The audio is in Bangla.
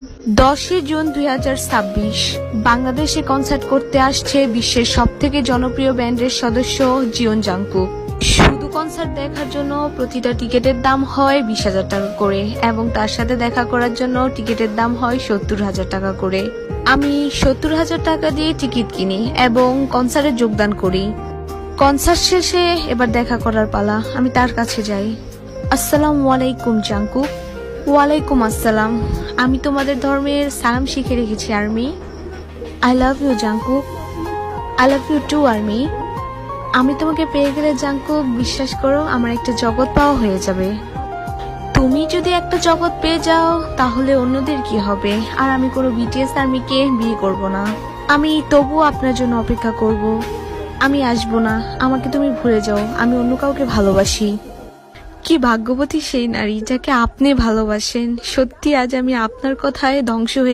10 জুন 2026 বাংলাদেশে কনসার্ট করতে আসছে বিশ্বের সবথেকে জনপ্রিয় ব্যান্ডের সদস্য জিওন জাংকুক। শুধু কনসার্ট দেখার জন্য প্রতিটা টিকিটের দাম হয় 20,000 টাকা করে এবং তার সাথে দেখা করার জন্য টিকিটের দাম হয় 70,000 টাকা করে। আমি 70,000 টাকা দিয়ে টিকিট কিনি এবং কনসার্টে যোগদান করি। কনসার্ট শেষে এবার দেখা করার পালা, আমি তার কাছে যাই। আসসালামু আলাইকুম জাংকুক। ওয়ালাইকুম আসসালাম। আমি তোমাদের ধর্মের সালাম শিখে রেখেছি army. I love you Jungkook. I love you too army. আমি তোমাকে পেয়ে গেলে জাংকুক, বিশ্বাস করো আমার একটা জগৎ পাওয়া হয়ে যাবে। তুমি যদি একটা জগৎ পেয়ে যাও তাহলে অন্যদের কি হবে? আর আমি কোনো বিটিএস আর্মিকে বিয়ে করব না। আমি তবুও আপনার জন্য অপেক্ষা করব। আমি আসবো না, আমাকে তুমি ভুলে যাও, আমি অন্য কাউকে ভালোবাসি। কি ভাগ্যবতী সেই নারী যাকে আপনি ভালোবাসেন। সত্যি আজ আমি আপনার কথায় ধ্বংস হয়ে